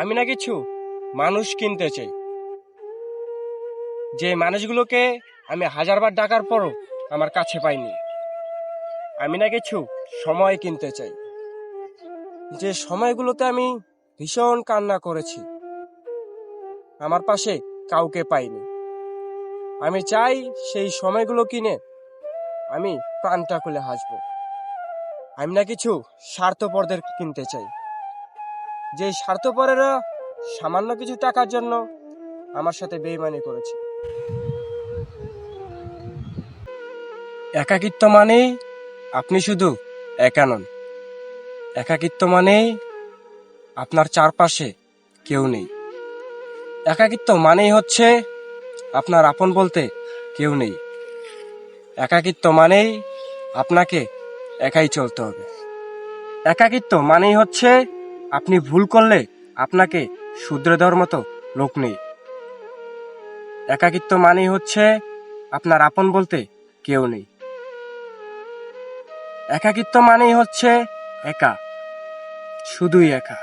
আমি না কিছু মানুষ কিনতে চাই, যে মানুষগুলোকে আমি হাজারবার ডাকার পরও আমার কাছে পাইনি। আমি না কিছু সময় কিনতে চাই, যে সময়গুলোতে আমি ভীষণ কান্না করেছি, আমার পাশে কাউকে পাইনি। আমি চাই সেই সময়গুলো কিনে আমি প্রাণটা খুলে হাসবো। আমি না কিছু স্বার্থপরদের কিনতে চাই, যে স্বার্থপরেরা সামান্য কিছু টাকার জন্য আমার সাথে বেইমানি করেছে। একাকিত্ব মানেই আপনি শুধু একা নন। একাকিত্ব মানেই আপনার চারপাশে কেউ নেই। একাকিত্ব মানেই হচ্ছে আপনার আপন বলতে কেউ নেই। একাকিত্ব মানেই আপনাকে একাই চলতে হবে। একাকিত্ব মানেই হচ্ছে আপনি ভুল করলে আপনাকে শুধরে দেওয়ার মতো লোক নেই। একাকিত্ব মানেই হচ্ছে আপনার আপন বলতে কেউ নেই। একাকিত্ব মানেই হচ্ছে একা, শুধুই একা।